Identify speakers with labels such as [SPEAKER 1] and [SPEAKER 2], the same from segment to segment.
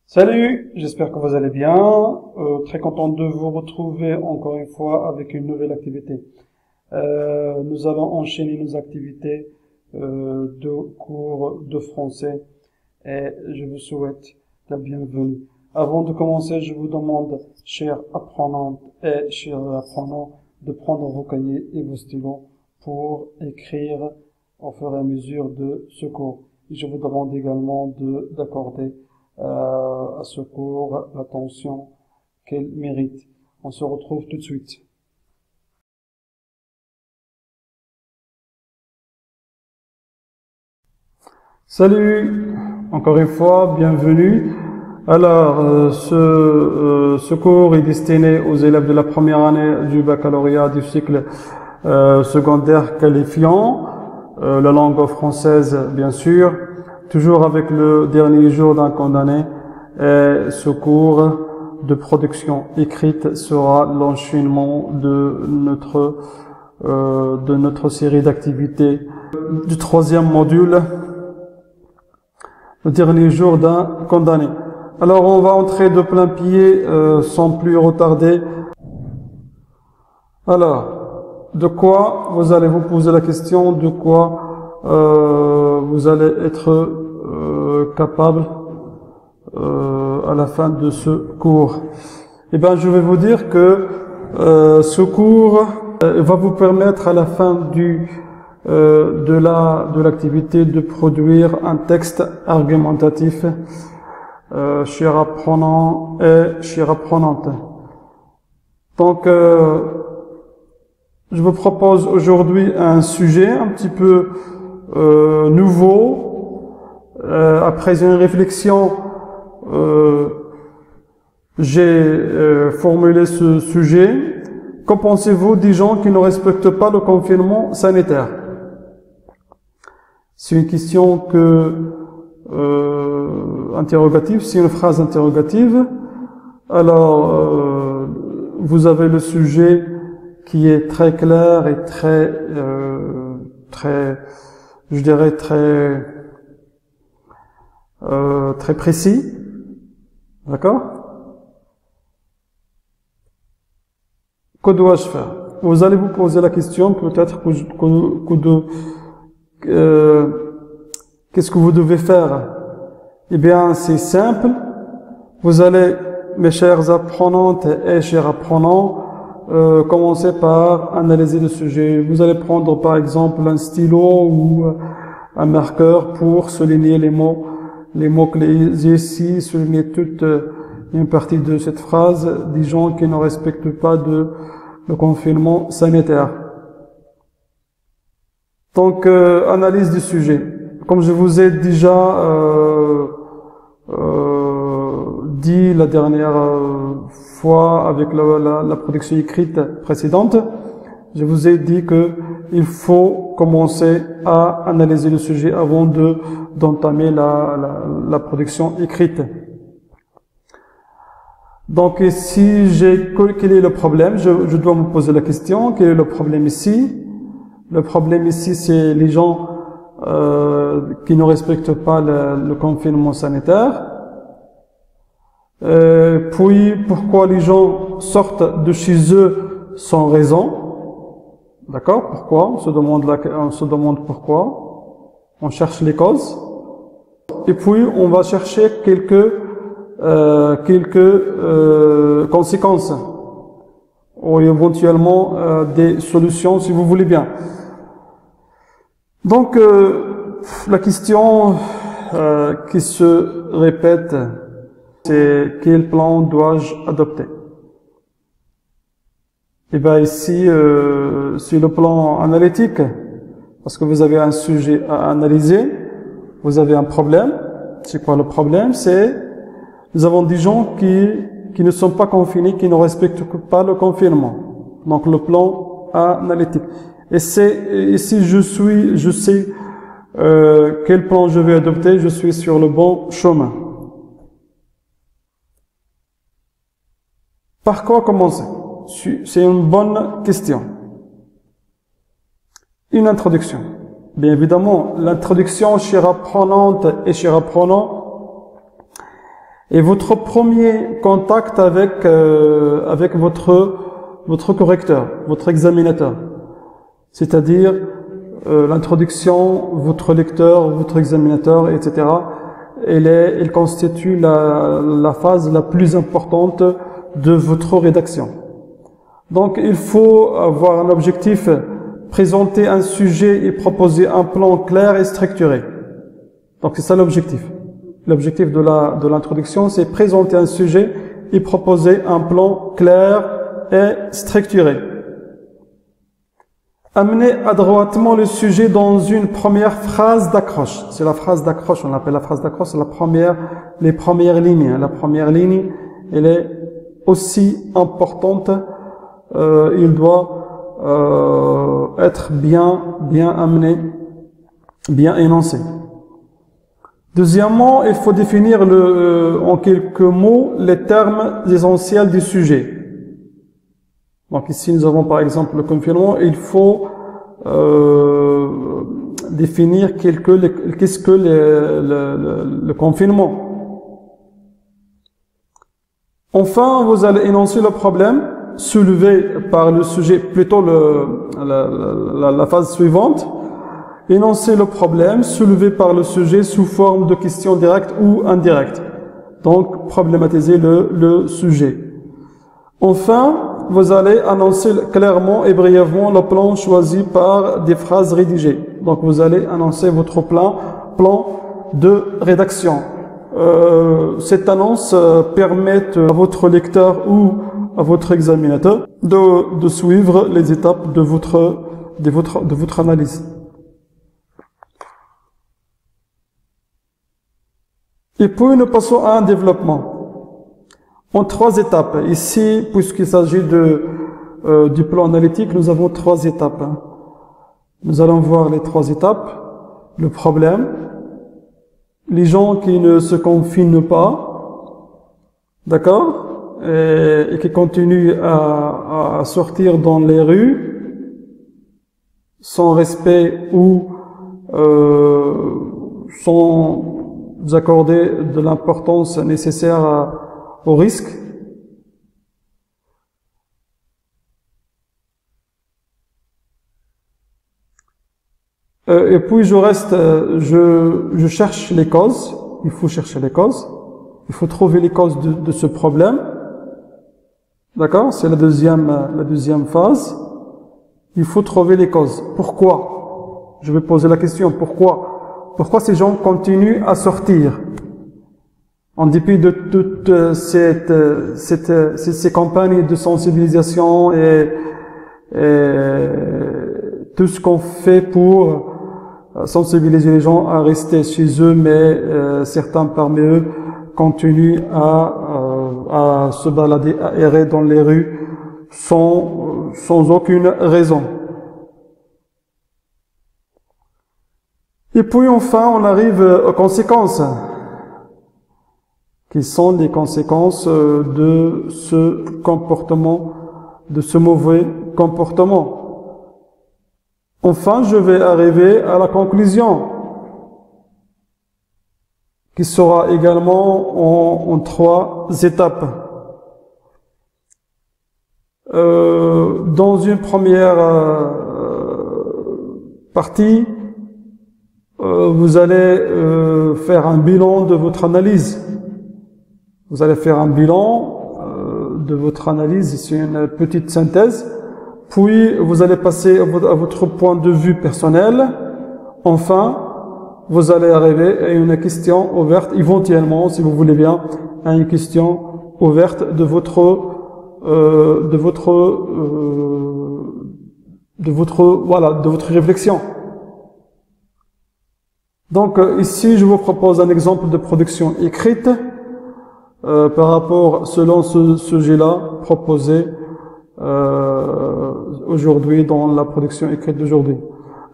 [SPEAKER 1] Salut, j'espère que vous allez bien. Très content de vous retrouver encore une fois avec une nouvelle activité. Nous allons enchaîner nos activités de cours de français et je vous souhaite la bienvenue. Avant de commencer, je vous demande, chers apprenantes et chers apprenants, de prendre vos cahiers et vos stylos pour écrire au fur et à mesure de ce cours. Et je vous demande également d'accorder à ce cours l'attention qu'elle mérite. On se retrouve tout de suite. Salut, encore une fois, bienvenue. Alors, ce cours est destiné aux élèves de la première année du baccalauréat du cycle secondaire qualifiant, la langue française bien sûr, toujours avec le dernier jour d'un condamné, et ce cours de production écrite sera l'enchaînement de notre série d'activités du troisième module, le dernier jour d'un condamné. Alors on va entrer de plein pied sans plus retarder. Alors, de quoi vous allez vous poser la question, de quoi vous allez être capable à la fin de ce cours. Eh bien, je vais vous dire que ce cours va vous permettre à la fin de l'activité de produire un texte argumentatif, chers apprenants et chères apprenantes. Donc, je vous propose aujourd'hui un sujet un petit peu nouveau. Après une réflexion, j'ai formulé ce sujet. Qu'en pensez-vous des gens qui ne respectent pas le confinement sanitaire? C'est une question interrogative, c'est une phrase interrogative. Alors, vous avez le sujet qui est très clair et je dirais très précis. D'accord? Que dois-je faire? Vous allez vous poser la question, peut-être qu'est-ce que vous devez faire? Eh bien, c'est simple. Vous allez, mes chères apprenantes et chers apprenants, commencer par analyser le sujet. Vous allez prendre par exemple un stylo ou un marqueur pour souligner les mots-clés ici, souligner toute une partie de cette phrase des gens qui ne respectent pas le confinement sanitaire. Donc, analyse du sujet. Comme je vous ai déjà dit la dernière fois avec la production écrite précédente, je vous ai dit que il faut commencer à analyser le sujet avant d'entamer la production écrite. Donc ici, quel est le problème? Je dois me poser la question, quel est le problème ici? Le problème ici, c'est les gens qui ne respectent pas le confinement sanitaire. Puis, pourquoi les gens sortent de chez eux sans raison? D'accord? Pourquoi? On se demande pourquoi. On cherche les causes. Et puis, on va chercher quelques conséquences ou éventuellement des solutions, si vous voulez bien. Donc, la question qui se répète, c'est quel plan dois-je adopter? Et bien ici, sur le plan analytique, parce que vous avez un sujet à analyser, vous avez un problème. C'est quoi le problème? C'est nous avons des gens qui ne sont pas confinés, qui ne respectent pas le confinement. Donc le plan analytique. Et si je sais quel plan je vais adopter, je suis sur le bon chemin. Par quoi commencer? C'est une bonne question. Une introduction. Bien évidemment, l'introduction, chère apprenante et chers apprenants, Et votre premier contact avec avec votre correcteur, votre examinateur, c'est-à-dire l'introduction, votre lecteur, votre examinateur, etc. Elle constitue la phase la plus importante de votre rédaction. Donc, il faut avoir un objectif, présenter un sujet et proposer un plan clair et structuré. Donc, c'est ça l'objectif. L'objectif de l'introduction, c'est présenter un sujet et proposer un plan clair et structuré. Amener adroitement le sujet dans une première phrase d'accroche. C'est la phrase d'accroche, on l'appelle la phrase d'accroche, c'est les premières lignes. La première ligne, elle est aussi importante. Il doit être bien amené, bien énoncé. Deuxièmement, il faut définir en quelques mots les termes essentiels du sujet. Donc ici, nous avons par exemple le confinement. Il faut définir qu'est-ce que le confinement. Enfin, vous allez énoncer le problème soulevé par le sujet, plutôt la phase suivante. Énoncer le problème soulevé par le sujet sous forme de questions directes ou indirectes. Donc, problématiser le sujet. Enfin, vous allez annoncer clairement et brièvement le plan choisi par des phrases rédigées. Donc, vous allez annoncer votre plan de rédaction. Cette annonce permet à votre lecteur ou à votre examinateur de suivre les étapes de votre analyse. Et puis, nous passons à un développement en 3 étapes. Ici, puisqu'il s'agit du plan analytique, nous avons 3 étapes. Nous allons voir les 3 étapes. Le problème, les gens qui ne se confinent pas, d'accord, et qui continuent à sortir dans les rues sans respect ou sans accorder de l'importance nécessaire au risque. Et puis je cherche les causes. Il faut chercher les causes. Il faut trouver les causes de ce problème. D'accord? C'est la deuxième phase. Il faut trouver les causes. Pourquoi? Je vais poser la question. Pourquoi ces gens continuent à sortir? En dépit de toutes ces campagnes de sensibilisation et tout ce qu'on fait pour sensibiliser les gens à rester chez eux, mais certains parmi eux continuent à se balader, à errer dans les rues sans aucune raison. Et puis enfin, on arrive aux conséquences, qui sont les conséquences de ce comportement, de ce mauvais comportement. Enfin, je vais arriver à la conclusion, qui sera également en 3 étapes. Dans une première partie, vous allez faire un bilan de votre analyse. Vous allez faire un bilan de votre analyse, c'est une petite synthèse. Puis, vous allez passer à votre point de vue personnel. Enfin, vous allez arriver à une question ouverte, éventuellement, si vous voulez bien, à une question ouverte de votre réflexion. Donc, ici, je vous propose un exemple de production écrite par rapport, selon ce sujet-là, proposé aujourd'hui dans la production écrite d'aujourd'hui.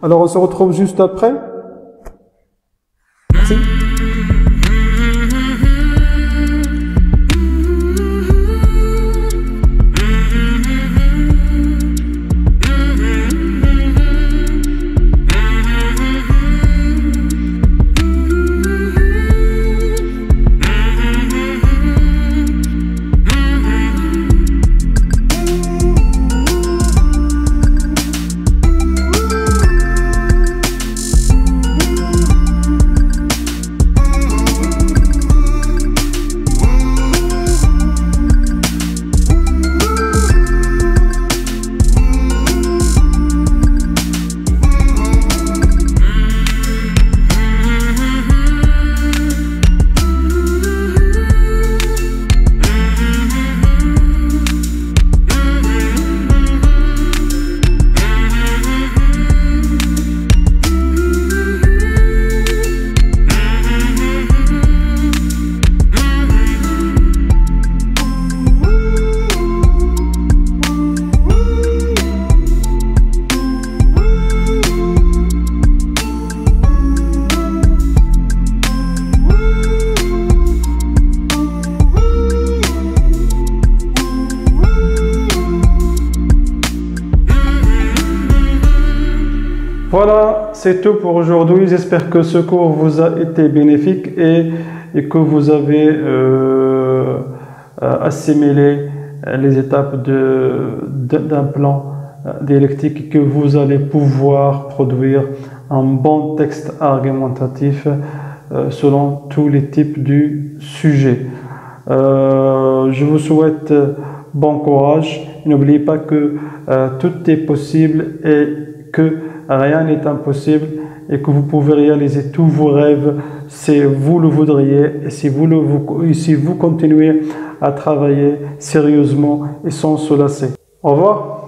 [SPEAKER 1] Alors, on se retrouve juste après. Merci. c'est tout pour aujourd'hui. J'espère que ce cours vous a été bénéfique et que vous avez assimilé les étapes d'un plan dialectique et que vous allez pouvoir produire un bon texte argumentatif selon tous les types du sujet. Je vous souhaite bon courage. N'oubliez pas que tout est possible et que rien n'est impossible et que vous pouvez réaliser tous vos rêves si vous le voudriez et si vous continuez à travailler sérieusement et sans se lasser. Au revoir.